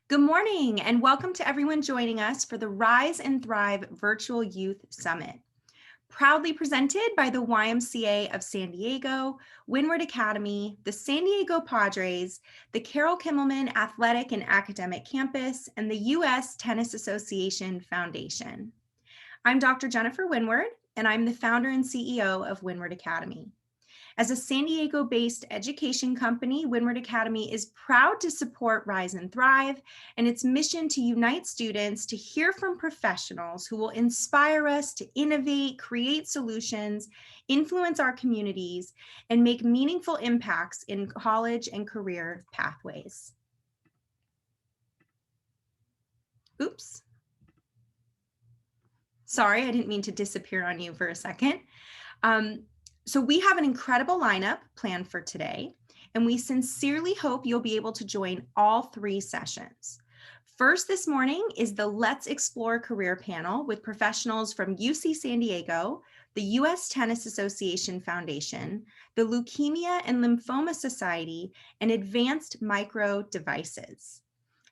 Good morning and welcome to everyone joining us for the Rise and Thrive Virtual Youth Summit. Proudly presented by the YMCA of San Diego, Windward Academy, the San Diego Padres, the Carol Kimmelman Athletic and Academic Campus, and the U.S. Tennis Association Foundation. I'm Dr. Jennifer Windward, and I'm the founder and CEO of Windward Academy. As a San Diego-based education company, Windward Academy is proud to support Rise and Thrive and its mission to unite students to hear from professionals who will inspire us to innovate, create solutions, influence our communities, and make meaningful impacts in college and career pathways. Oops. Sorry, I didn't mean to disappear on you for a second. So we have an incredible lineup planned for today, and we sincerely hope you'll be able to join all 3 sessions. First this morning is the Let's Explore Career panel with professionals from UC San Diego, the U.S. Tennis Association Foundation, the Leukemia and Lymphoma Society, and Advanced Micro Devices.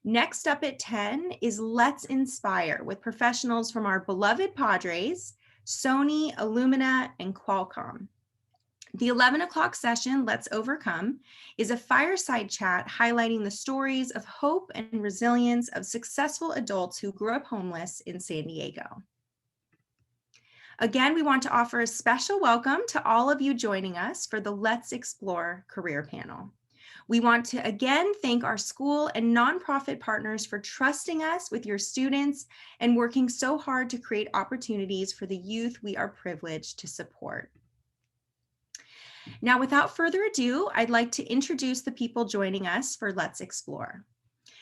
Next up at 10 is Let's Inspire with professionals from our beloved Padres, Sony, Illumina, and Qualcomm. The 11 o'clock session, Let's Overcome, is a fireside chat highlighting the stories of hope and resilience of successful adults who grew up homeless in San Diego. Again, we want to offer a special welcome to all of you joining us for the Let's Explore Career panel. We want to again thank our school and nonprofit partners for trusting us with your students and working so hard to create opportunities for the youth we are privileged to support. Now, without further ado, I'd like to introduce the people joining us for Let's Explore.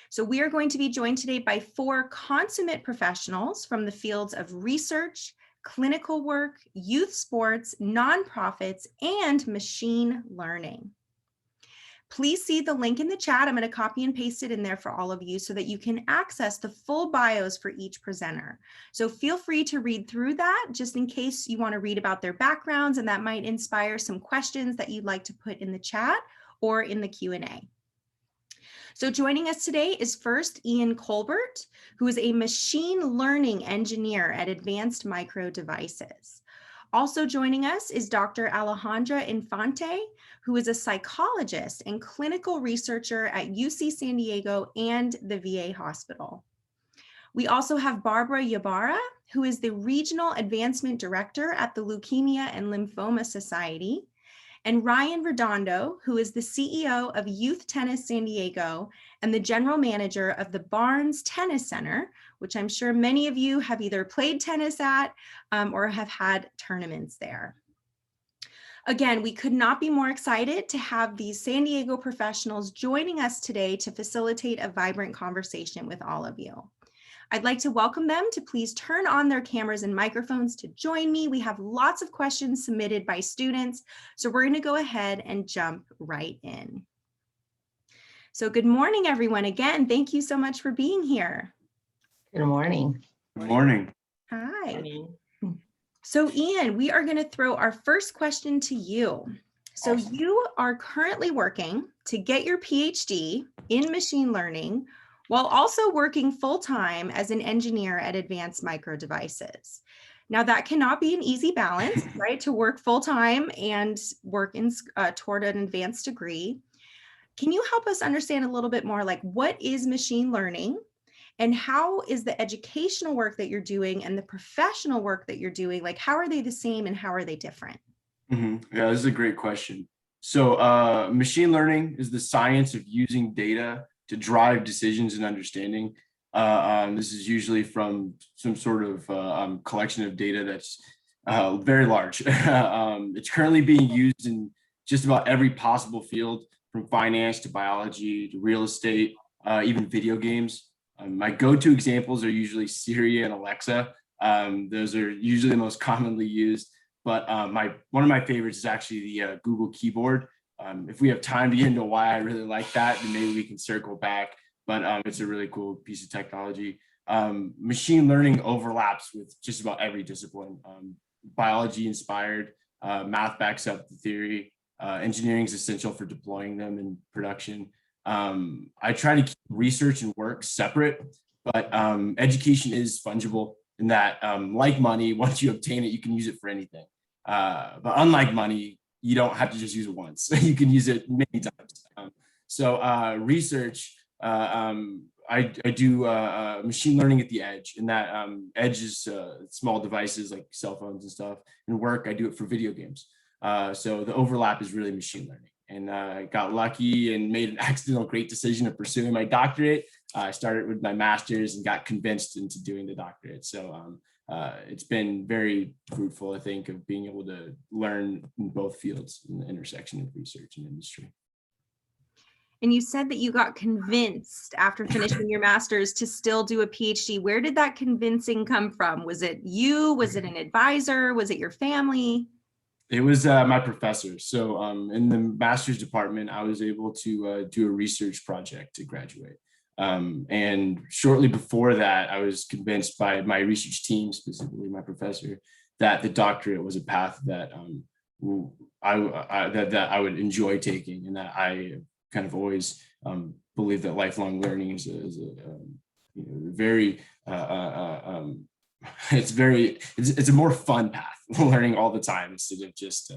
So we are going to be joined today by 4 consummate professionals from the fields of research, clinical work, youth sports, nonprofits, and machine learning. Please see the link in the chat. I'm going to copy and paste it in there for all of you so that you can access the full bios for each presenter. So feel free to read through that just in case you want to read about their backgrounds, and that might inspire some questions that you'd like to put in the chat or in the Q&A. So joining us today is first Ian Colbert, who is a machine learning engineer at Advanced Micro Devices. Also joining us is Dr. Alejandra Infante, who is a psychologist and clinical researcher at UC San Diego and the VA hospital. We also have Barbara Ybarra, who is the Regional Advancement Director at the Leukemia and Lymphoma Society, and Ryan Redondo, who is the CEO of Youth Tennis San Diego and the General Manager of the Barnes Tennis Center, which I'm sure many of you have either played tennis at or have had tournaments there. Again, we could not be more excited to have these San Diego professionals joining us today to facilitate a vibrant conversation with all of you. I'd like to welcome them to please turn on their cameras and microphones to join me. We have lots of questions submitted by students, so we're going to go ahead and jump right in. So good morning, everyone. Again, thank you so much for being here. Good morning. Good morning. Hi. Good morning. So Ian, we are going to throw our first question to you. So you are currently working to get your PhD in machine learning while also working full-time as an engineer at Advanced Micro Devices. Now that cannot be an easy balance, right? To work full-time and work in, toward an advanced degree. Can you help us understand a little bit more, like what is machine learning and how is the educational work that you're doing and the professional work that you're doing, like how are they the same and how are they different? Yeah, this is a great question. So machine learning is the science of using data to drive decisions and understanding. This is usually from some sort of collection of data that's very large. It's currently being used in just about every possible field, from finance to biology to real estate, even video games. My go-to examples are usually Siri and Alexa. Those are usually the most commonly used, but one of my favorites is actually the Google keyboard. If we have time to get into why I really like that, then maybe we can circle back, but it's a really cool piece of technology. Machine learning overlaps with just about every discipline. Biology inspired, math backs up the theory, engineering is essential for deploying them in production. I try to keep research and work separate, but education is fungible in that, like money, once you obtain it, you can use it for anything. But unlike money, you don't have to just use it once. You can use it many times. Research, I do machine learning at the edge, and that edge is small devices like cell phones and stuff. And work, I do it for video games. So the overlap is really machine learning. And I got lucky and made an accidental great decision of pursuing my doctorate. I started with my master's and got convinced into doing the doctorate. So it's been very fruitful, I think, of being able to learn in both fields in the intersection of research and industry. And you said that you got convinced after finishing your master's to still do a PhD. Where did that convincing come from? Was it you? Was it an advisor? Was it your family? It was my professor. So in the master's department, I was able to do a research project to graduate. And shortly before that, I was convinced by my research team, specifically my professor, that the doctorate was a path that that I would enjoy taking, and that I kind of always believe that lifelong learning is very it's a more fun path, learning all the time instead of just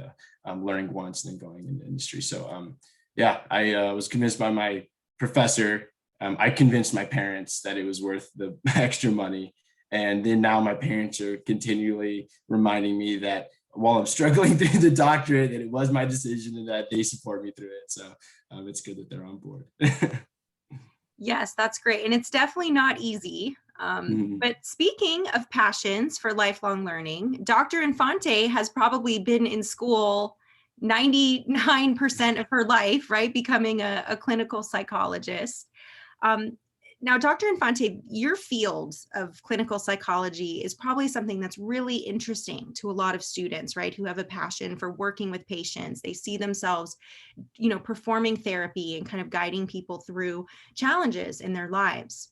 learning once and then going into industry. So yeah, I was convinced by my professor. I convinced my parents that it was worth the extra money. And then now my parents are continually reminding me that while I'm struggling through the doctorate, that it was my decision and that they support me through it. So it's good that they're on board. Yes, that's great. And it's definitely not easy. But speaking of passions for lifelong learning, Dr. Infante has probably been in school 99% of her life, right? Becoming a clinical psychologist. Now, Dr. Infante, your field of clinical psychology is probably something that's really interesting to a lot of students, right? Who have a passion for working with patients. They see themselves, performing therapy and kind of guiding people through challenges in their lives.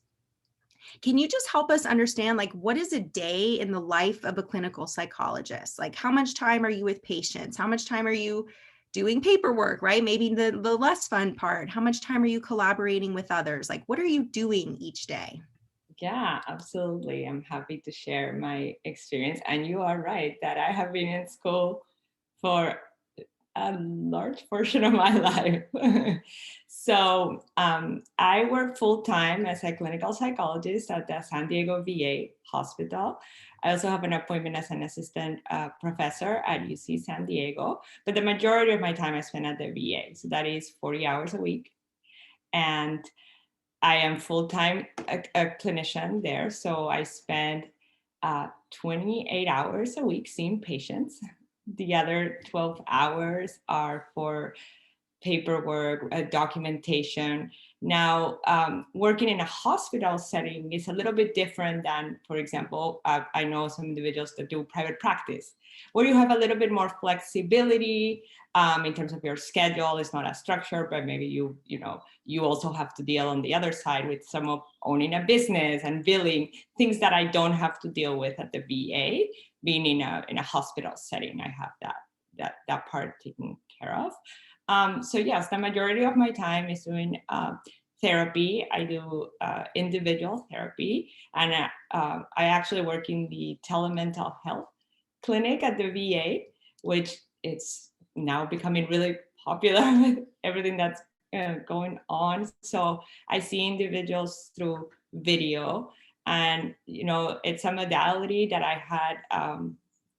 Can you just help us understand, like, what is a day in the life of a clinical psychologist? Like, how much time are you with patients? How much time are you doing paperwork, right? Maybe the less fun part. How much time are you collaborating with others? Like, what are you doing each day? Yeah, absolutely. I'm happy to share my experience. And you are right that I have been in school for a large portion of my life. So I work full-time as a clinical psychologist at the San Diego VA hospital. I also have an appointment as an assistant professor at UC San Diego, but the majority of my time I spend at the VA. So that is 40 hours a week. And I am full-time a clinician there. So I spend 28 hours a week seeing patients. The other 12 hours are for paperwork, documentation. Now, working in a hospital setting is a little bit different than, for example, I know some individuals that do private practice, where you have a little bit more flexibility in terms of your schedule. It's not as structured, but maybe you also have to deal on the other side with some of owning a business and billing, things that I don't have to deal with at the VA. Being in a hospital setting, I have that part taken care of. So yes, the majority of my time is doing therapy. I do individual therapy, and I actually work in the telemental health clinic at the VA, which it's now becoming really popular with everything that's going on. So I see individuals through video, and it's a modality that I had.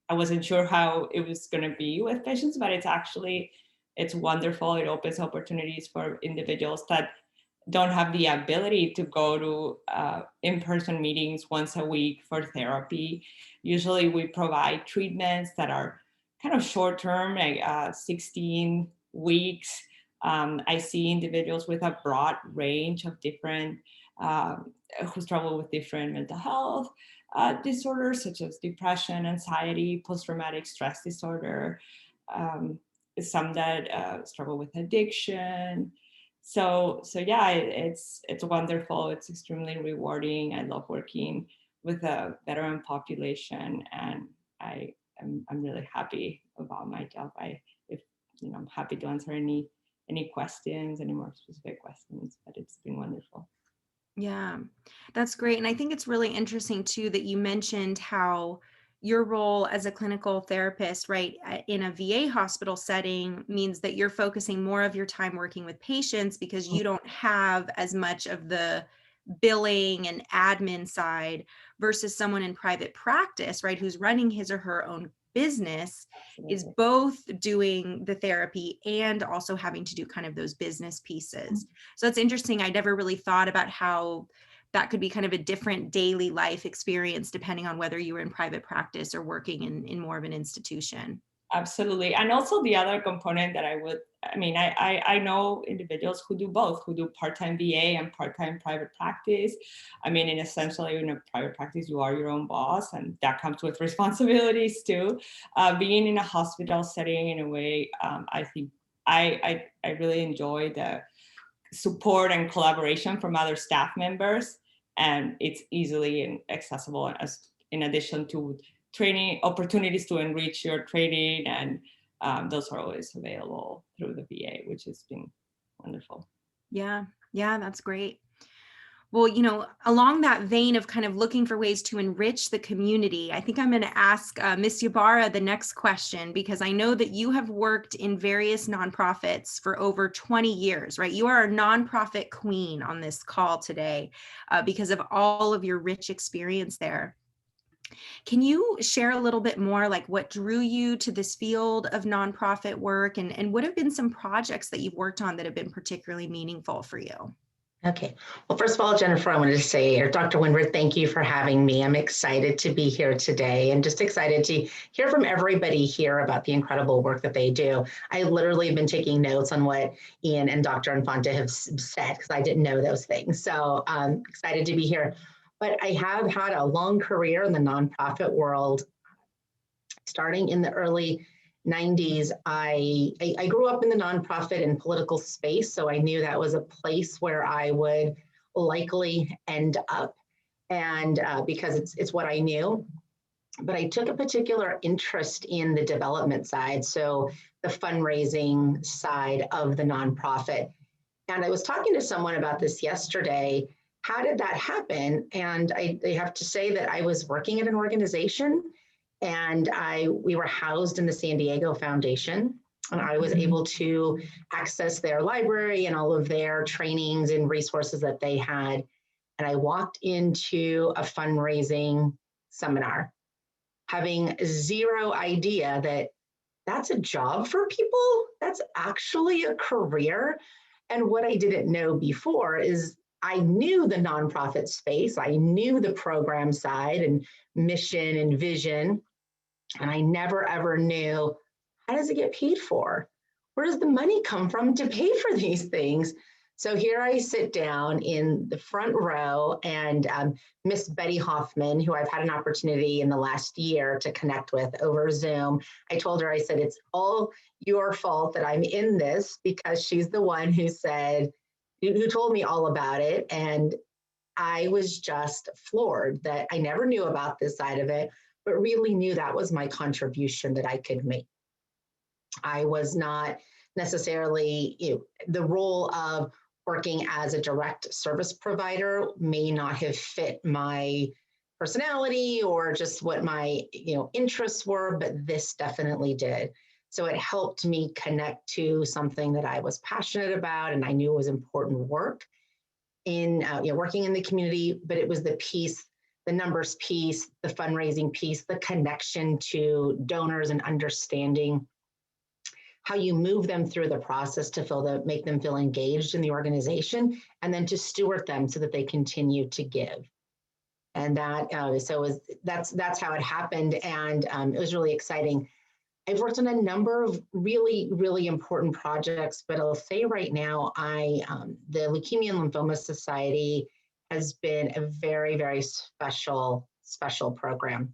I wasn't sure how it was going to be with patients, but it's wonderful. It opens opportunities for individuals that don't have the ability to go to in-person meetings once a week for therapy. Usually we provide treatments that are kind of short-term, like 16 weeks. I see individuals with a broad range of different, who struggle with different mental health disorders, such as depression, anxiety, post-traumatic stress disorder, some that struggle with addiction. So yeah, it's wonderful. It's extremely rewarding. I love working with a veteran population, and I'm really happy about my job. I'm happy to answer any any questions, any more specific questions, but it's been wonderful. Yeah, that's great. And I think it's really interesting too that you mentioned how your role as a clinical therapist, right, in a VA hospital setting means that you're focusing more of your time working with patients because you don't have as much of the billing and admin side versus someone in private practice, right, who's running his or her own business, is both doing the therapy and also having to do kind of those business pieces. So it's interesting. I never really thought about how that could be kind of a different daily life experience depending on whether you were in private practice or working in more of an institution. Absolutely. And also the other component that I know individuals who do both, who do part-time VA and part-time private practice. I mean, in essentially in a private practice, you are your own boss, and that comes with responsibilities too. Being in a hospital setting in a way, I think I really enjoy the support and collaboration from other staff members, and it's easily and accessible as in addition to training opportunities to enrich your training, and those are always available through the VA, which has been wonderful. Yeah, that's great. Well, along that vein of kind of looking for ways to enrich the community, I think I'm going to ask Ms. Ybarra the next question, because I know that you have worked in various nonprofits for over 20 years, right? You are a nonprofit queen on this call today because of all of your rich experience there. Can you share a little bit more, like what drew you to this field of nonprofit work, and what have been some projects that you've worked on that have been particularly meaningful for you? Okay. Well, first of all, Jennifer, I wanted to say, or Dr. Windward, thank you for having me. I'm excited to be here today and just excited to hear from everybody here about the incredible work that they do. I literally have been taking notes on what Ian and Dr. Infante have said because I didn't know those things. So I'm excited to be here. But I have had a long career in the nonprofit world. Starting in the early 90s, I grew up in the nonprofit and political space, so I knew that was a place where I would likely end up, and because it's what I knew. But I took a particular interest in the development side, so the fundraising side of the nonprofit. And I was talking to someone about this yesterday. How did that happen? And I have to say that I was working at an organization, and we were housed in the San Diego Foundation, and I was able to access their library and all of their trainings and resources that they had. And I walked into a fundraising seminar, having zero idea that that's a job for people. That's actually a career. And what I didn't know before is I knew the nonprofit space. I knew the program side and mission and vision. And I never, ever knew, how does it get paid for? Where does the money come from to pay for these things? So here I sit down in the front row, and Miss Betty Hoffman, who I've had an opportunity in the last year to connect with over Zoom, I told her, I said, it's all your fault that I'm in this, because she's the one who said, who told me all about it. And I was just floored that I never knew about this side of it, but really knew that was my contribution that I could make. I was not necessarily, the role of working as a direct service provider may not have fit my personality or just what my interests were, but this definitely did. So it helped me connect to something that I was passionate about and I knew was important work in working in the community, but it was the piece, the numbers piece, the fundraising piece, the connection to donors and understanding how you move them through the process to make them feel engaged in the organization, and then to steward them so that they continue to give. And that, that's how it happened. And it was really exciting. I've worked on a number of really, really important projects, but I'll say right now, the Leukemia and Lymphoma Society has been a very, very special program.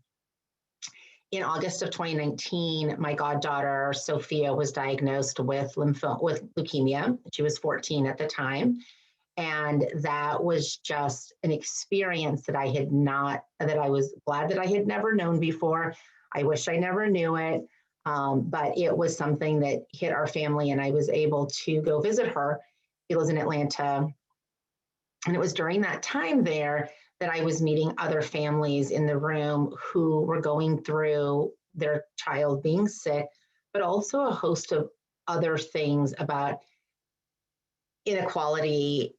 In August of 2019, my goddaughter, Sophia, was diagnosed with leukemia. She was 14 at the time. And that was just an experience that I was glad that I had never known before. I wish I never knew it. But it was something that hit our family, and I was able to go visit her. She lives in Atlanta. And it was during that time there that I was meeting other families in the room who were going through their child being sick, but also a host of other things about inequality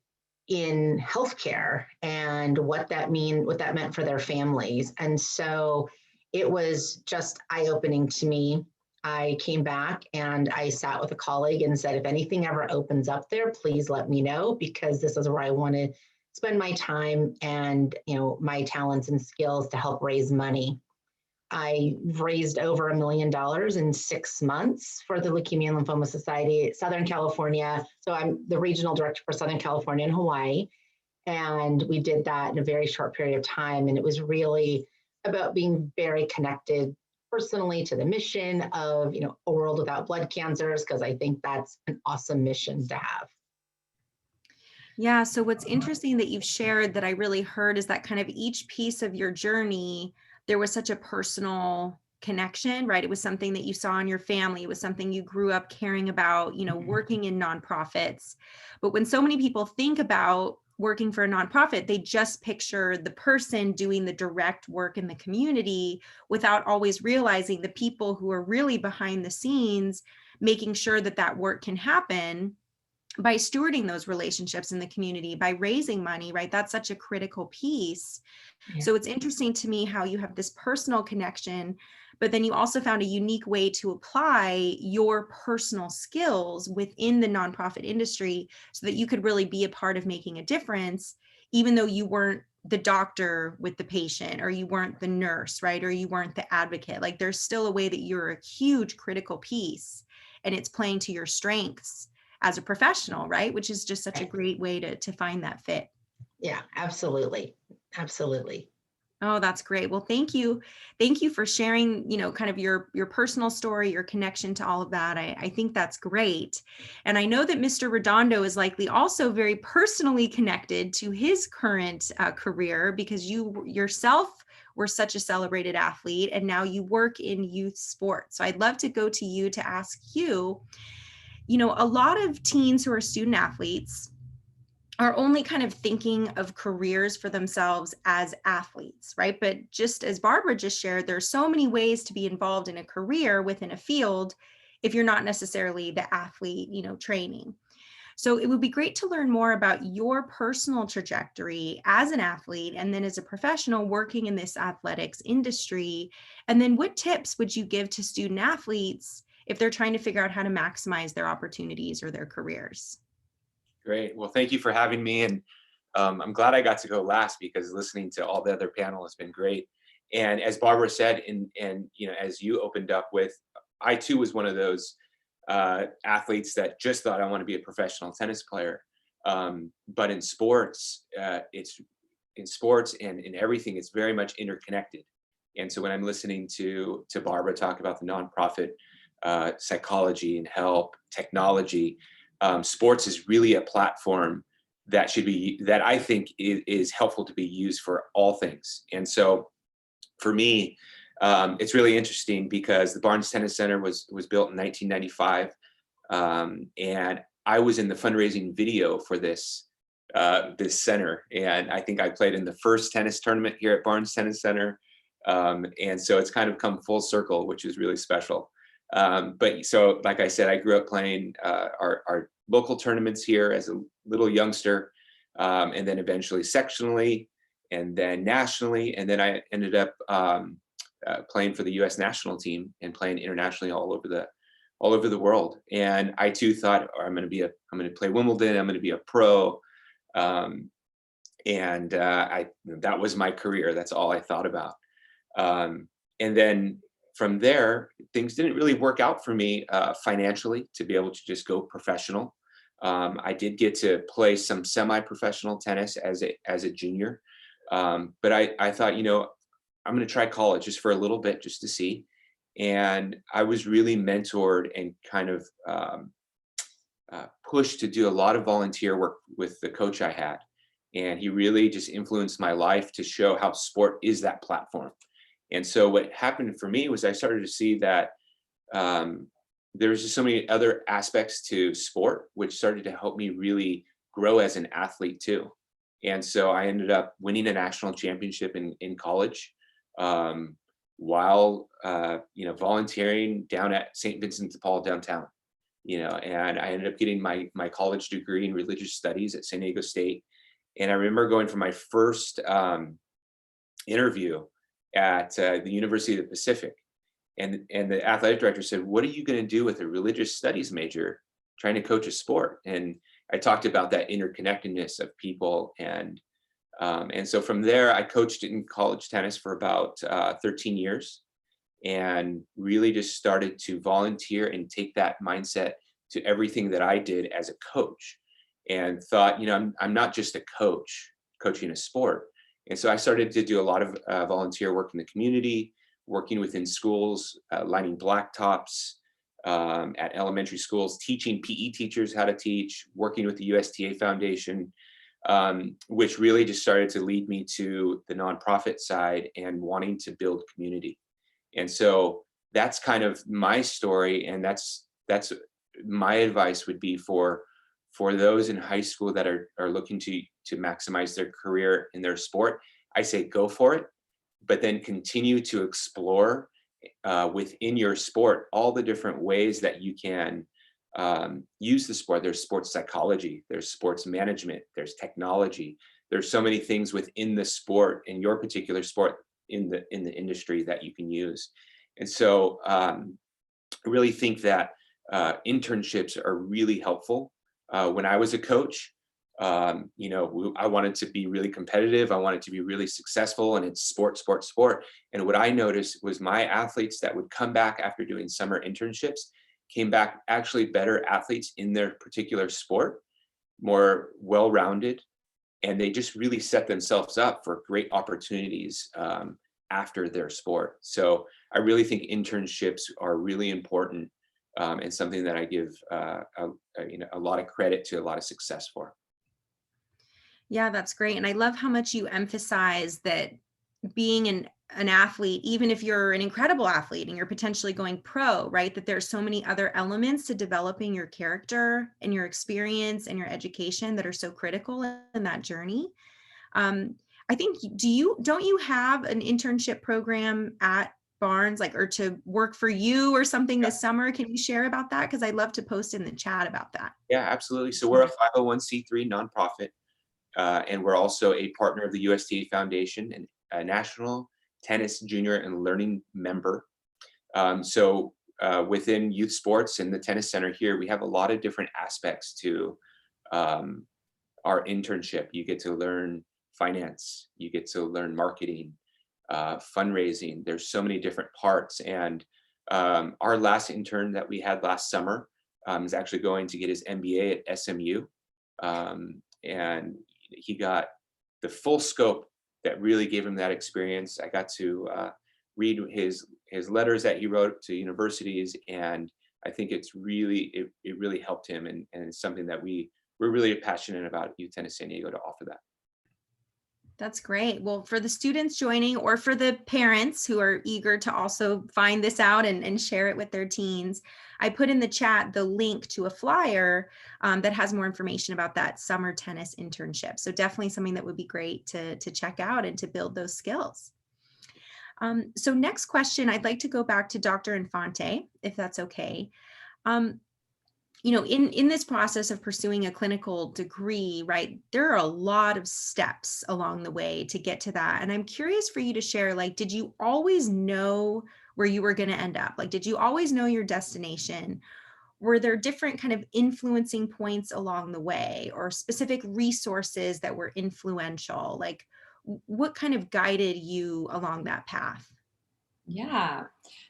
in healthcare and what that meant for their families. And so it was just eye-opening to me. I came back and I sat with a colleague and said, if anything ever opens up there, please let me know, because this is where I want to spend my time and, my talents and skills to help raise money. I raised over $1 million in 6 months for the Leukemia and Lymphoma Society, Southern California. So I'm the regional director for Southern California and Hawaii. And we did that in a very short period of time. And it was really about being very connected personally to the mission of, a world without blood cancers, because I think that's an awesome mission to have. Yeah. So what's interesting that you've shared that I really heard is that kind of each piece of your journey, there was such a personal connection, right? It was something that you saw in your family. It was something you grew up caring about, working in nonprofits. But when so many people think about working for a nonprofit, they just picture the person doing the direct work in the community without always realizing the people who are really behind the scenes, making sure that that work can happen by stewarding those relationships in the community, by raising money, right? That's such a critical piece. Yeah. So it's interesting to me how you have this personal connection, but then you also found a unique way to apply your personal skills within the nonprofit industry so that you could really be a part of making a difference, even though you weren't the doctor with the patient, or you weren't the nurse, right? Or you weren't the advocate. Like, there's still a way that you're a huge critical piece, and it's playing to your strengths as a professional, right? Which is just such a great way to find that fit. Yeah, absolutely. Absolutely. Oh, that's great. Well, thank you. Thank you for sharing, kind of your personal story, your connection to all of that. I think that's great. And I know that Mr. Redondo is likely also very personally connected to his current career, because you yourself were such a celebrated athlete, and now you work in youth sports. So I'd love to go to you to ask you, a lot of teens who are student athletes are only kind of thinking of careers for themselves as athletes, right? But just as Barbara just shared, there's so many ways to be involved in a career within a field if you're not necessarily the athlete, training. So it would be great to learn more about your personal trajectory as an athlete, and then as a professional working in this athletics industry. And then what tips would you give to student athletes if they're trying to figure out how to maximize their opportunities or their careers? Great. Well, thank you for having me. And I'm glad I got to go last, because listening to all the other panel has been great. And as Barbara said, and as you opened up with, I too was one of those athletes that just thought I want to be a professional tennis player. But in sports, and in everything, it's very much interconnected. And so when I'm listening to Barbara talk about the nonprofit psychology and help technology, sports is really a platform that I think is helpful to be used for all things. And so for me, it's really interesting, because the Barnes Tennis Center was built in 1995. And I was in the fundraising video for this center. And I think I played in the first tennis tournament here at Barnes Tennis Center. And so it's kind of come full circle, which is really special. But so, like I said, I grew up playing our local tournaments here as a little youngster, and then eventually sectionally, and then nationally. And then I ended up playing for the U.S. national team and playing internationally all over the world. And I too thought, I'm going to play Wimbledon. I'm going to be a pro. And that was my career. That's all I thought about. And then from there, things didn't really work out for me financially to be able to just go professional. I did get to play some semi-professional tennis as a junior, but I thought, I'm going to try college just for a little bit, just to see. And I was really mentored and kind of pushed to do a lot of volunteer work with the coach I had, and he really just influenced my life to show how sport is that platform. And so what happened for me was I started to see that there's just so many other aspects to sport, which started to help me really grow as an athlete too. And so I ended up winning a national championship in college, while volunteering down at St. Vincent de Paul downtown. And I ended up getting my college degree in religious studies at San Diego State. And I remember going for my first interview at the University of the Pacific. And the athletic director said, "What are you going to do with a religious studies major trying to coach a sport?" And I talked about that interconnectedness of people. And so from there, I coached in college tennis for about 13 years, and really just started to volunteer and take that mindset to everything that I did as a coach, and thought, I'm not just a coach coaching a sport. And so I started to do a lot of volunteer work in the community, working within schools, lining blacktops at elementary schools, teaching PE teachers how to teach, working with the USTA Foundation, which really just started to lead me to the nonprofit side and wanting to build community. And so that's kind of my story, and that's my advice would be for those in high school that are looking to maximize their career in their sport. I say go for it, but then continue to explore within your sport all the different ways that you can use the sport. There's sports psychology, there's sports management, there's technology. There's so many things within the sport, in your particular sport, in the industry, that you can use. And so I really think that internships are really helpful. When I was a coach, I wanted to be really competitive. I wanted to be really successful, and it's sport. And what I noticed was my athletes that would come back after doing summer internships came back actually better athletes in their particular sport, more well-rounded, and they just really set themselves up for great opportunities after their sport. So I really think internships are really important, and something that I give a lot of credit to, a lot of success for. Yeah, that's great. And I love how much you emphasize that being an athlete, even if you're an incredible athlete and you're potentially going pro, right, that there's so many other elements to developing your character and your experience and your education that are so critical in that journey. I think, don't you have an internship program at Barnes, or to work for you or something this summer? Can you share about that? Because I'd love to post in the chat about that. Yeah, absolutely. So we're a 501c3 nonprofit, and we're also a partner of the USTA Foundation and a National Tennis Junior and Learning member. So within youth sports and the tennis center here, we have a lot of different aspects to our internship. You get to learn finance, you get to learn marketing, fundraising. There's so many different parts. And our last intern that we had last summer is actually going to get his MBA at SMU. And he got the full scope that really gave him that experience. I got to read his letters that he wrote to universities, and I think it really helped him, and it's something that we're really passionate about at Youth Tennis San Diego to offer that. That's great. Well, for the students joining, or for the parents who are eager to also find this out and share it with their teens, I put in the chat the link to a flyer that has more information about that summer tennis internship. So definitely something that would be great to check out and to build those skills. So next question, I'd like to go back to Dr. Infante, if that's okay. In this process of pursuing a clinical degree, right, there are a lot of steps along the way to get to that. And I'm curious for you to share, did you always know where you were going to end up? Did you always know your destination? Were there different kind of influencing points along the way, or specific resources that were influential? What kind of guided you along that path? Yeah,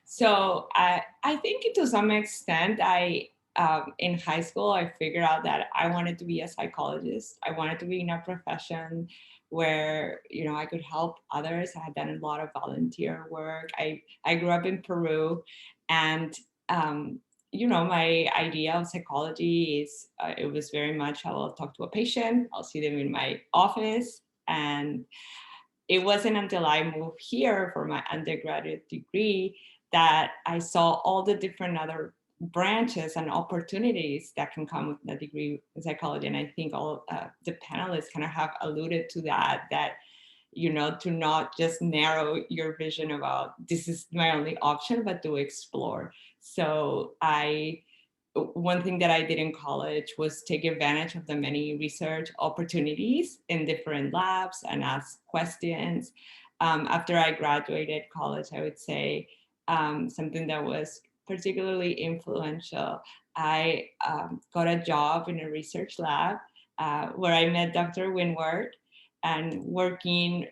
so I think to some extent, in high school, I figured out that I wanted to be a psychologist. I wanted to be in a profession where, I could help others. I had done a lot of volunteer work. I grew up in Peru, and, my idea of psychology is, it was very much, I will talk to a patient, I'll see them in my office. And it wasn't until I moved here for my undergraduate degree that I saw all the different other branches and opportunities that can come with a degree in psychology. And I think all the panelists kind of have alluded to that, you know, to not just narrow your vision about this is my only option, but to explore. So one thing that I did in college was take advantage of the many research opportunities in different labs and ask questions. After I graduated college, I would say something that was particularly influential. I got a job in a research lab where I met Dr. Windward, and working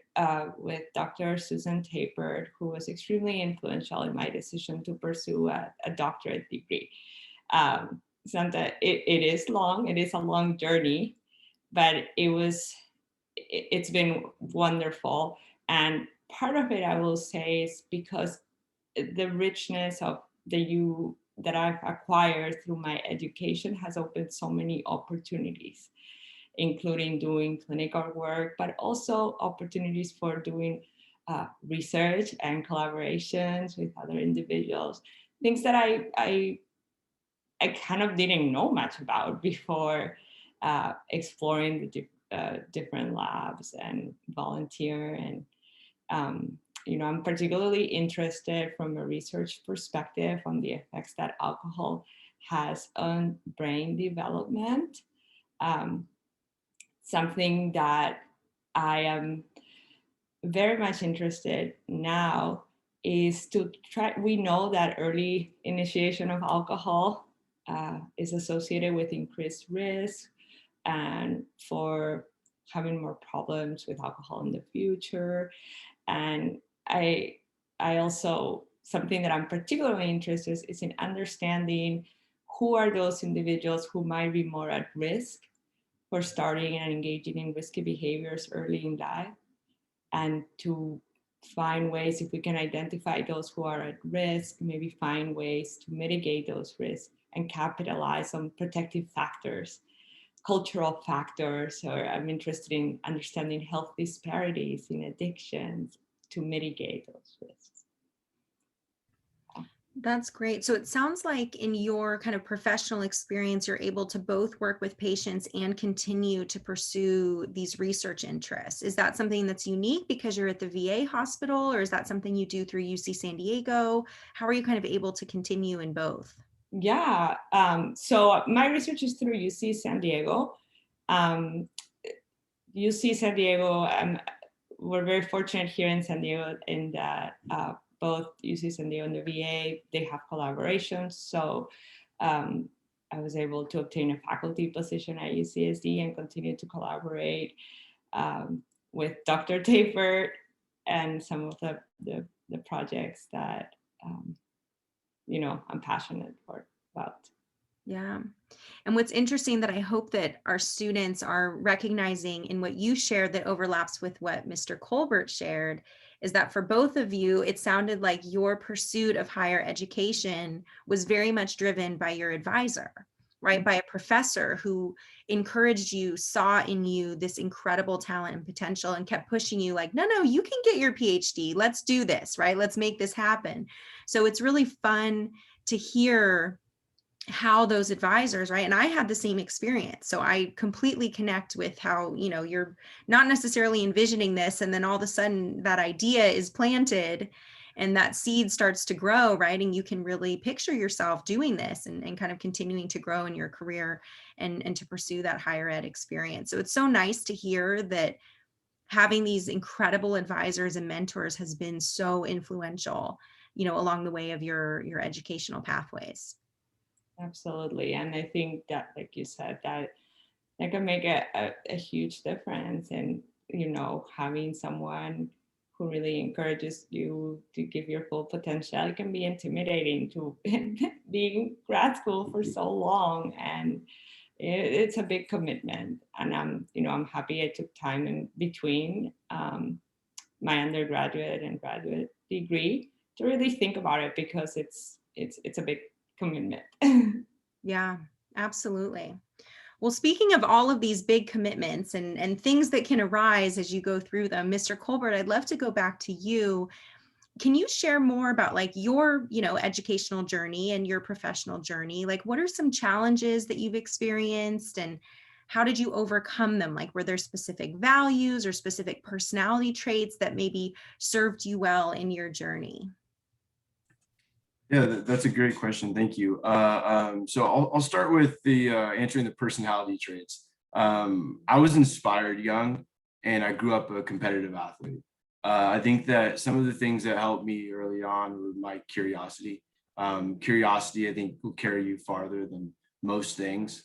with Dr. Susan Tapert, who was extremely influential in my decision to pursue a doctorate degree. Santa, it is long, it is a long journey, but it's been wonderful. And part of it, I will say, is because the richness of that I've acquired through my education has opened so many opportunities, including doing clinical work, but also opportunities for doing research and collaborations with other individuals, things that I kind of didn't know much about before exploring the different labs and volunteer. And you know, I'm particularly interested from a research perspective on the effects that alcohol has on brain development. Something that I am very much interested now is to try. We know that early initiation of alcohol is associated with increased risk and for having more problems with alcohol in the future. And I also, something that I'm particularly interested in is in understanding who are those individuals who might be more at risk for starting and engaging in risky behaviors early in life, and to find ways, if we can identify those who are at risk, maybe find ways to mitigate those risks and capitalize on protective factors, cultural factors, or I'm interested in understanding health disparities in addictions to mitigate those risks. That's great. So it sounds like in your kind of professional experience, you're able to both work with patients and continue to pursue these research interests. Is that something that's unique because you're at the VA hospital, or is that something you do through UC San Diego? How are you kind of able to continue in both? Yeah, so my research is through UC San Diego. UC San Diego, we're very fortunate here in San Diego in that both UC San Diego and the VA, they have collaborations. So I was able to obtain a faculty position at UCSD and continue to collaborate with Dr. Tapert and some of the projects that you know, I'm passionate about. Yeah. And what's interesting that I hope that our students are recognizing in what you shared that overlaps with what Mr. Colbert shared is that for both of you, it sounded like your pursuit of higher education was very much driven by your advisor, right? By a professor who encouraged you, saw in you this incredible talent and potential and kept pushing you like, no, you can get your PhD. Let's do this, right? Let's make this happen. So it's really fun to hear how those advisors, right? And I had the same experience. So I completely connect with how, you know, you're not necessarily envisioning this, and then all of a sudden that idea is planted and that seed starts to grow, right? And you can really picture yourself doing this and kind of continuing to grow in your career and to pursue that higher ed experience. So it's so nice to hear that having these incredible advisors and mentors has been so influential, you know, along the way of your educational pathways. Absolutely. And I think that, like you said, that can make a huge difference. And, you know, having someone who really encourages you to give your full potential, it can be intimidating to be in grad school for so long. And it's a big commitment. And I'm happy I took time in between my undergraduate and graduate degree to really think about it, because it's a big commitment. Yeah, absolutely. Well, speaking of all of these big commitments and things that can arise as you go through them, Mr. Colbert, I'd love to go back to you. can you share more about like your, educational journey and your professional journey? Like, what are some challenges that you've experienced and how did you overcome them? Like, were there specific values or specific personality traits that maybe served you well in your journey? Yeah, that's a great question. Thank you. So I'll start with the answering the personality traits. I was inspired young, and I grew up a competitive athlete. I think that some of the things that helped me early on were my curiosity. Curiosity, I think, will carry you farther than most things.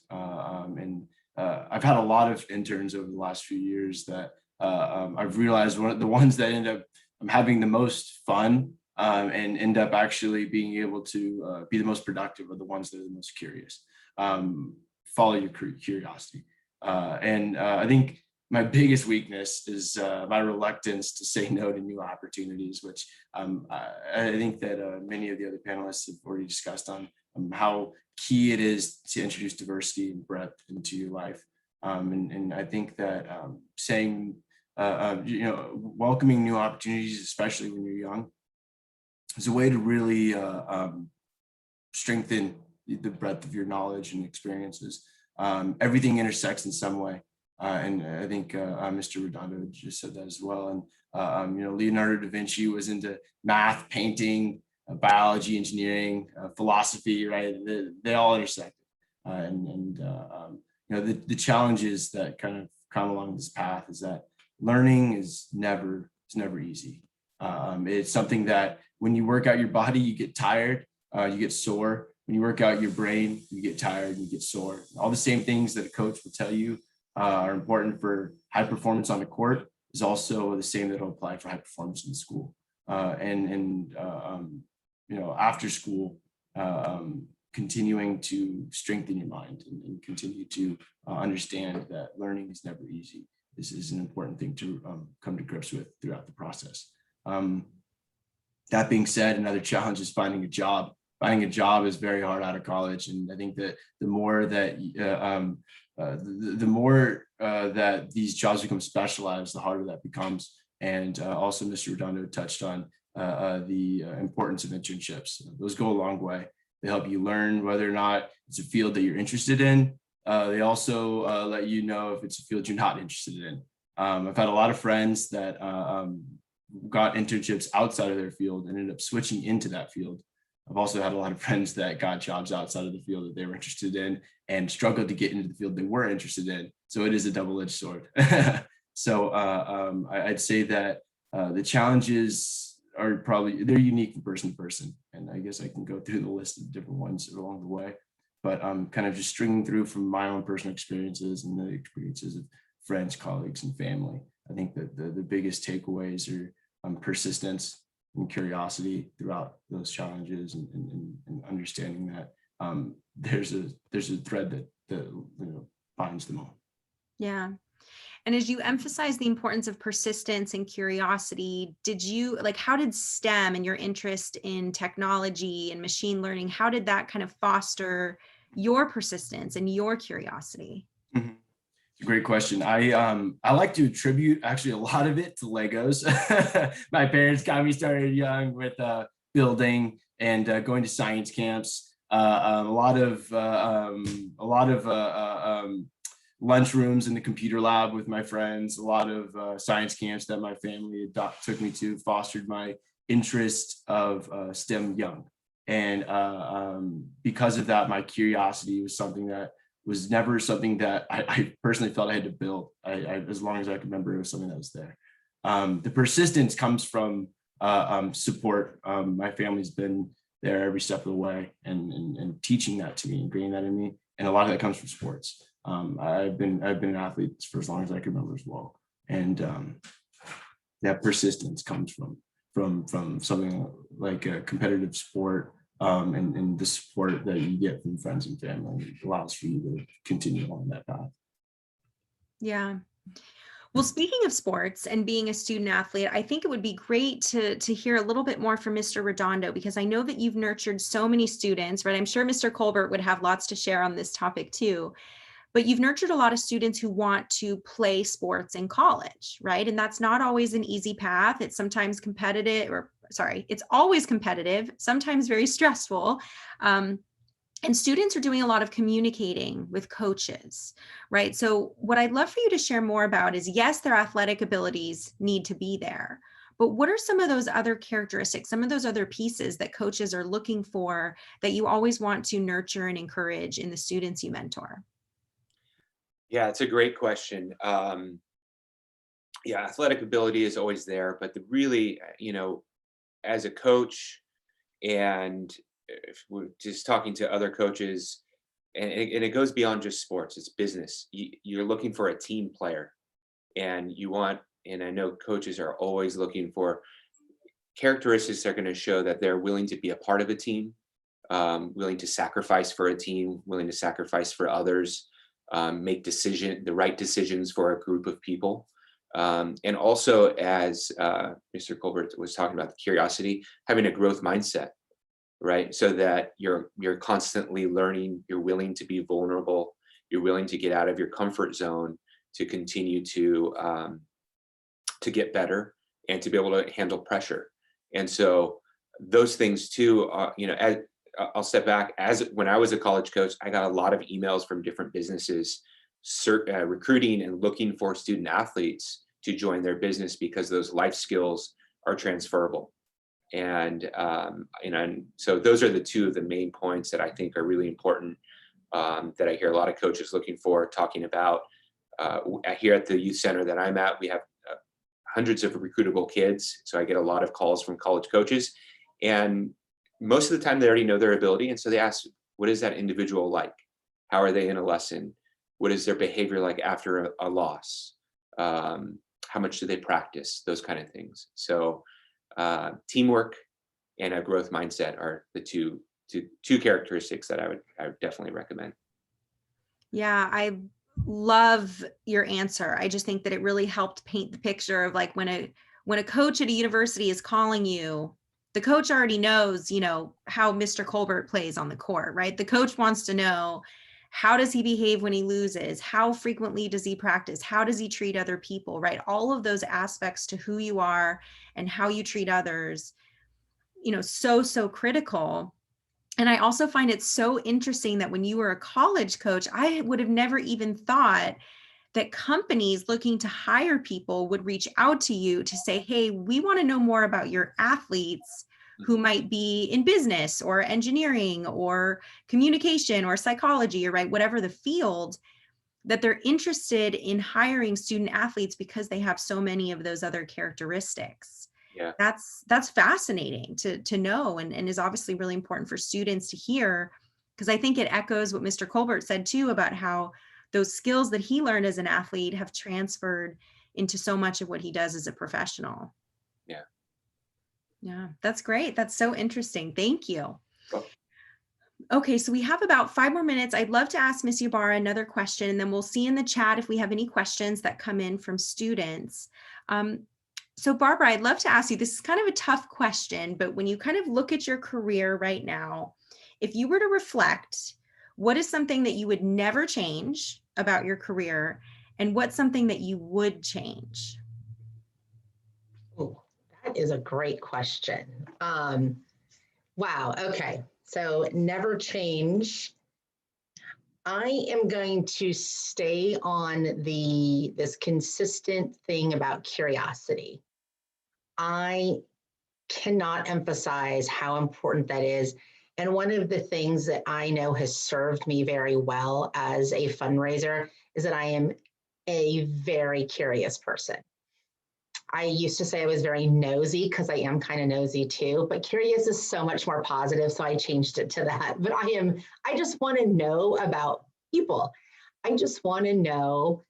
I've had a lot of interns over the last few years that I've realized one of the ones that end up having the most fun and end up actually being able to be the most productive are the ones that are the most curious. Follow your curiosity. I think my biggest weakness is my reluctance to say no to new opportunities, which I think that many of the other panelists have already discussed on how key it is to introduce diversity and breadth into your life. And I think that saying, welcoming new opportunities, especially when you're young, is a way to really strengthen the breadth of your knowledge and experiences. Everything intersects in some way. And I think Mr. Redondo just said that as well. And, Leonardo da Vinci was into math, painting, biology, engineering, philosophy, right? They all intersected. The challenges that kind of come along this path is that learning is never easy. It's something that when you work out your body, you get tired, you get sore. When you work out your brain, you get tired, you get sore. All the same things that a coach will tell you are important for high performance on the court is also the same that will apply for high performance in school. After school, continuing to strengthen your mind and continue to understand that learning is never easy. This is an important thing to come to grips with throughout the process. That being said, another challenge is finding a job. Finding a job is very hard out of college, and I think that the more that that these jobs become specialized, the harder that becomes. And also, Mr. Redondo touched on the importance of internships. Those go a long way. They help you learn whether or not it's a field that you're interested in. They also let you know if it's a field you're not interested in. I've had a lot of friends that got internships outside of their field and ended up switching into that field. I've also had a lot of friends that got jobs outside of the field that they were interested in and struggled to get into the field they were interested in. So it is a double-edged sword. So I'd say that the challenges are they're unique from person to person. And I guess I can go through the list of different ones along the way, but I'm kind of just stringing through from my own personal experiences and the experiences of friends, colleagues, and family. I think that the biggest takeaways are persistence and curiosity throughout those challenges, and understanding that there's a thread that binds them all. Yeah. And as you emphasize the importance of persistence and curiosity, how did STEM and your interest in technology and machine learning, how did that kind of foster your persistence and your curiosity? Mm-hmm. It's a great question. I like to attribute actually a lot of it to Legos. My parents got me started young with building and going to science camps. A lot of lunchrooms in the computer lab with my friends. A lot of science camps that my family took me to fostered my interest of STEM young. And because of that, my curiosity was something that was never something that I personally felt I had to build. As long as I could remember, it was something that was there. The persistence comes from support. My family's been there every step of the way and teaching that to me and bringing that in me. And a lot of that comes from sports. I've been an athlete for as long as I can remember as well. And that persistence comes from something like a competitive sport. And the support that you get from friends and family allows for you to continue along that path. Yeah. Well, speaking of sports and being a student athlete, I think it would be great to hear a little bit more from Mr. Redondo, because I know that you've nurtured so many students, right? I'm sure Mr. Colbert would have lots to share on this topic too. But you've nurtured a lot of students who want to play sports in college, right? And that's not always an easy path. It's sometimes competitive or it's always competitive, sometimes very stressful. And students are doing a lot of communicating with coaches, right? So what I'd love for you to share more about is, yes, their athletic abilities need to be there, but what are some of those other characteristics, some of those other pieces that coaches are looking for that you always want to nurture and encourage in the students you mentor? Yeah, it's a great question. Yeah, athletic ability is always there, but the really, as a coach, and if we're just talking to other coaches, and it goes beyond just sports, it's business. You're looking for a team player, and and I know coaches are always looking for characteristics that are going to show that they're willing to be a part of a team, willing to sacrifice for a team, willing to sacrifice for others, make the right decisions for a group of people. And also, as Mr. Colbert was talking about, the curiosity, having a growth mindset, right? So that you're constantly learning, you're willing to be vulnerable, you're willing to get out of your comfort zone to continue to get better and to be able to handle pressure. And so those things too, as I'll step back, as when I was a college coach, I got a lot of emails from different businesses recruiting and looking for student athletes to join their business because those life skills are transferable. And so those are the two of the main points that I think are really important, that I hear a lot of coaches looking for, talking about. Here at the youth center that I'm at, we have hundreds of recruitable kids. So I get a lot of calls from college coaches, and most of the time they already know their ability. And so they ask, what is that individual like? How are they in a lesson? What is their behavior like after a loss? How much do they practice? Those kind of things. So teamwork and a growth mindset are the two characteristics that I would definitely recommend. Yeah, I love your answer. I just think that it really helped paint the picture of like when a coach at a university is calling you, the coach already knows, how Mr. Colbert plays on the court, right? The coach wants to know, how does he behave when he loses? How frequently does he practice? How does he treat other people, right? All of those aspects to who you are and how you treat others, so critical. And I also find it so interesting that when you were a college coach, I would have never even thought that companies looking to hire people would reach out to you to say, hey, we want to know more about your athletes who might be in business or engineering or communication or psychology, or right, whatever the field, that they're interested in hiring student athletes because they have so many of those other characteristics. Yeah. That's fascinating to know, and is obviously really important for students to hear, because I think it echoes what Mr. Colbert said too about how those skills that he learned as an athlete have transferred into so much of what he does as a professional. Yeah. Yeah, that's great. That's so interesting. Thank you. Cool. Okay, so we have about 5 more minutes. I'd love to ask Ms. Ybarra another question, and then we'll see in the chat if we have any questions that come in from students. So Barbara, I'd love to ask you, this is kind of a tough question, but when you kind of look at your career right now, if you were to reflect, what is something that you would never change about your career, and what's something that you would change? Oh, that is a great question. Wow, okay. So never change. I am going to stay on this consistent thing about curiosity. I cannot emphasize how important that is. And one of the things that I know has served me very well as a fundraiser is that I am a very curious person. I used to say I was very nosy because I am kind of nosy too, but curious is so much more positive. So I changed it to that. But I just want to know about people. I just want to know,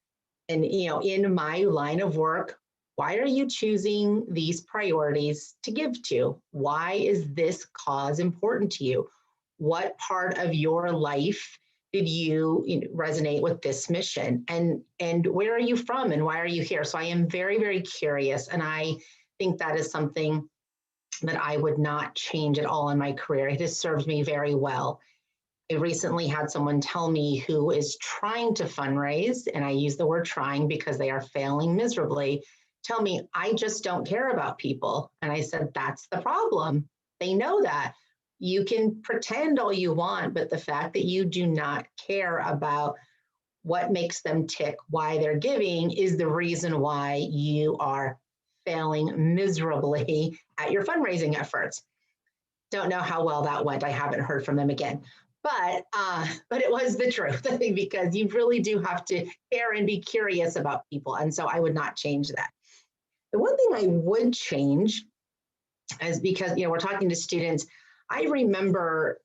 and in my line of work, why are you choosing these priorities to give to? Why is this cause important to you? What part of your life did you resonate with this mission? And where are you from and why are you here? So I am very, very curious. And I think that is something that I would not change at all in my career. It has served me very well. I recently had someone tell me who is trying to fundraise, and I use the word trying because they are failing miserably, tell me, I just don't care about people. And I said, that's the problem. They know that. You can pretend all you want, but the fact that you do not care about what makes them tick, why they're giving, is the reason why you are failing miserably at your fundraising efforts. Don't know how well that went. I haven't heard from them again. But it was the truth, I think, because you really do have to care and be curious about people. And so I would not change that. The one thing I would change is because, we're talking to students. I remember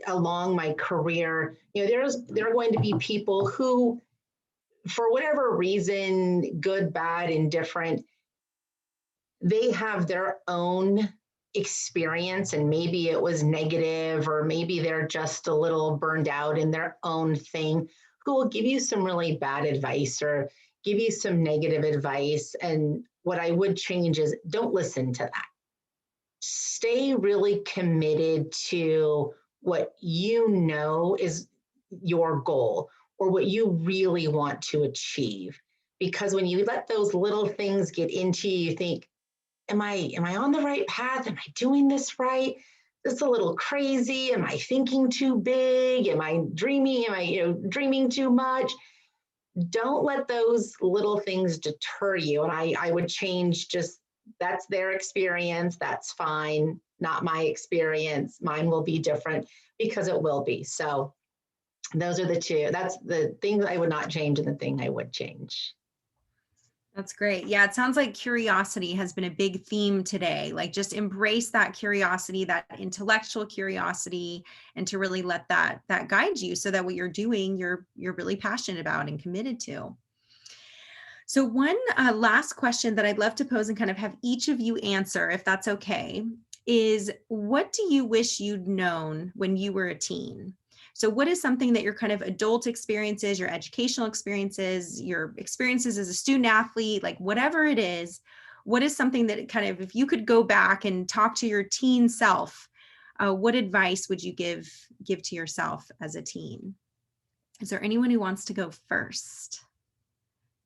along my career, there are going to be people who, for whatever reason, good, bad, indifferent, they have their own experience, and maybe it was negative, or maybe they're just a little burned out in their own thing, who will give you some really bad advice or give you some negative advice. And what I would change is, don't listen to that. Stay really committed to what you know is your goal, or what you really want to achieve. Because when you let those little things get into you, you think, am I on the right path? Am I doing this right? This is a little crazy. Am I thinking too big? Am I dreaming? Am I dreaming too much? Don't let those little things deter you. And I would change, just, that's their experience. That's fine. Not my experience. Mine will be different, because it will be. So those are the two. That's the thing that I would not change, and the thing I would change. That's great. Yeah, it sounds like curiosity has been a big theme today. Like, just embrace that curiosity, that intellectual curiosity, and to really let that guide you, so that what you're doing, you're really passionate about and committed to. So one last question that I'd love to pose and kind of have each of you answer, if that's okay, is, what do you wish you'd known when you were a teen? So what is something that your kind of adult experiences, your educational experiences, your experiences as a student athlete, like whatever it is, what is something that kind of, if you could go back and talk to your teen self, what advice would you give to yourself as a teen? Is there anyone who wants to go first?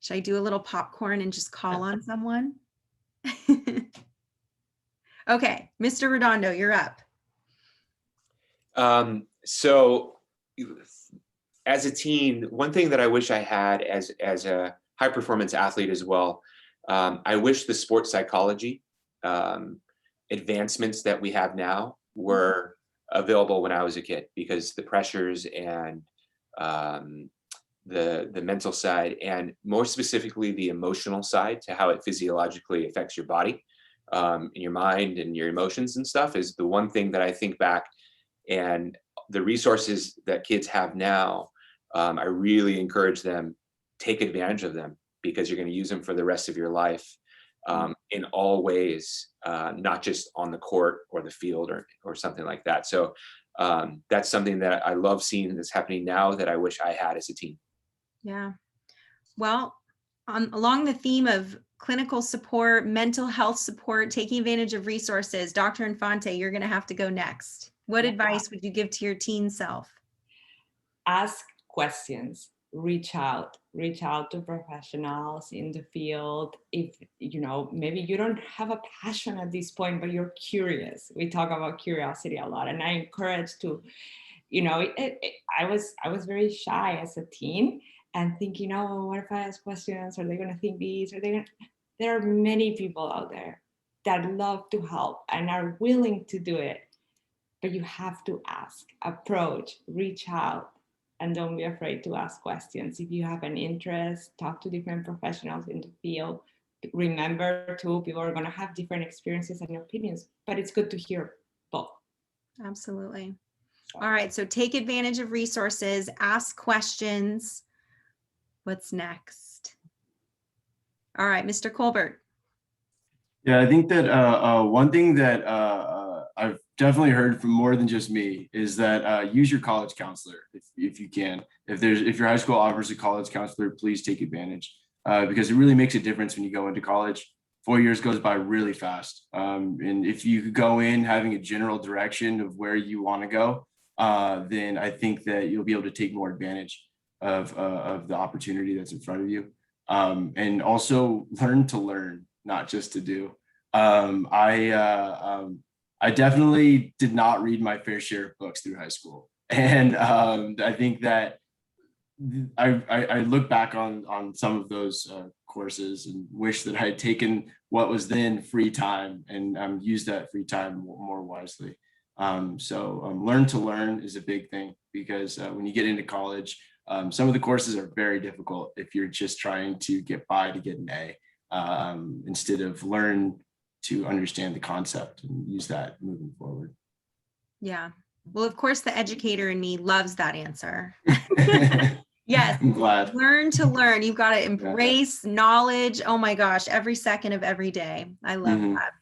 Should I do a little popcorn and just call on someone? Okay, Mr. Redondo, you're up. So as a teen, one thing that I wish I had as a high performance athlete as well, I wish the sports psychology advancements that we have now were available when I was a kid, because the pressures and the mental side, and more specifically the emotional side, to how it physiologically affects your body, and your mind and your emotions and stuff, is the one thing that I think back. And the resources that kids have now, I really encourage them, take advantage of them, because you're going to use them for the rest of your life, in all ways, not just on the court or the field or something like that. So that's something that I love seeing that's happening now that I wish I had as a teen. Yeah. Well, along the theme of clinical support, mental health support, taking advantage of resources, Dr. Infante, you're going to have to go next. What advice would you give to your teen self? Ask questions, reach out to professionals in the field. If, maybe you don't have a passion at this point, but you're curious. We talk about curiosity a lot, and I encourage to, I was very shy as a teen, and thinking, oh, what if I ask questions? Are they going to think these? There are many people out there that love to help and are willing to do it. But you have to ask, approach, reach out, and don't be afraid to ask questions. If you have an interest, talk to different professionals in the field. Remember, too, people are going to have different experiences and opinions, but it's good to hear both. Absolutely. All right, so take advantage of resources, ask questions. What's next? All right, Mr. Colbert. Yeah, I think that one thing that I've definitely heard from more than just me is that use your college counselor if you can. If your high school offers a college counselor, please take advantage, because it really makes a difference when you go into college. 4 years goes by really fast, and if you go in having a general direction of where you want to go, then I think that you'll be able to take more advantage of the opportunity that's in front of you, and also learn to learn. not just to do. I definitely did not read my fair share of books through high school. And I think that I look back on some of those courses and wish that I had taken what was then free time and used that free time more wisely. Learn to learn is a big thing, because when you get into college, some of the courses are very difficult if you're just trying to get by to get an A, instead of learn to understand the concept and use that moving forward. Yeah. Well, of course, the educator in me loves that answer. Yes. I'm glad. Learn to learn. You've got to embrace knowledge. Oh my gosh, every second of every day. I love that.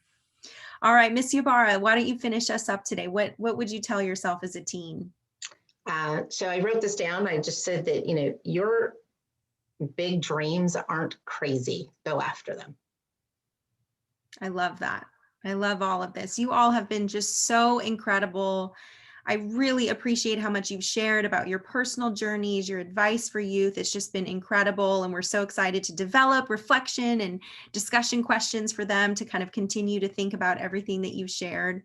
All right, Miss Ybarra, why don't you finish us up today? What would you tell yourself as a teen? So I wrote this down. I just said that, your big dreams aren't crazy. Go after them. I love that. I love all of this. You all have been just so incredible. I really appreciate how much you've shared about your personal journeys, your advice for youth. It's just been incredible. And we're so excited to develop reflection and discussion questions for them to kind of continue to think about everything that you've shared.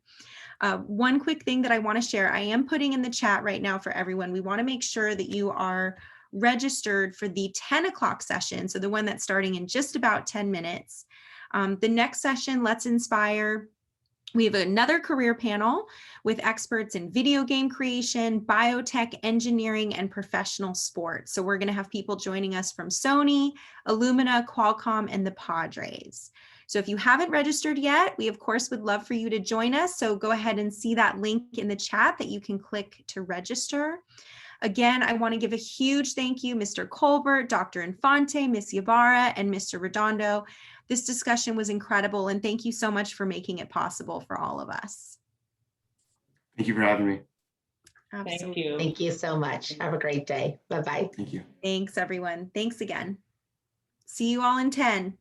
One quick thing that I want to share, I am putting in the chat right now for everyone. We want to make sure that you are registered for the 10 o'clock session. So the one that's starting in just about 10 minutes. The next session, Let's Inspire. We have another career panel with experts in video game creation, biotech, engineering, and professional sports. So we're going to have people joining us from Sony, Illumina, Qualcomm, and the Padres. So if you haven't registered yet, we of course would love for you to join us. So go ahead and see that link in the chat that you can click to register. Again, I want to give a huge thank you, Mr. Colbert, Dr. Infante, Ms. Ybarra, and Mr. Redondo. This discussion was incredible, and thank you so much for making it possible for all of us. Thank you for having me. Absolutely. Thank you. Thank you so much. Have a great day. Bye-bye. Thank you. Thanks, everyone. Thanks again. See you all in 10.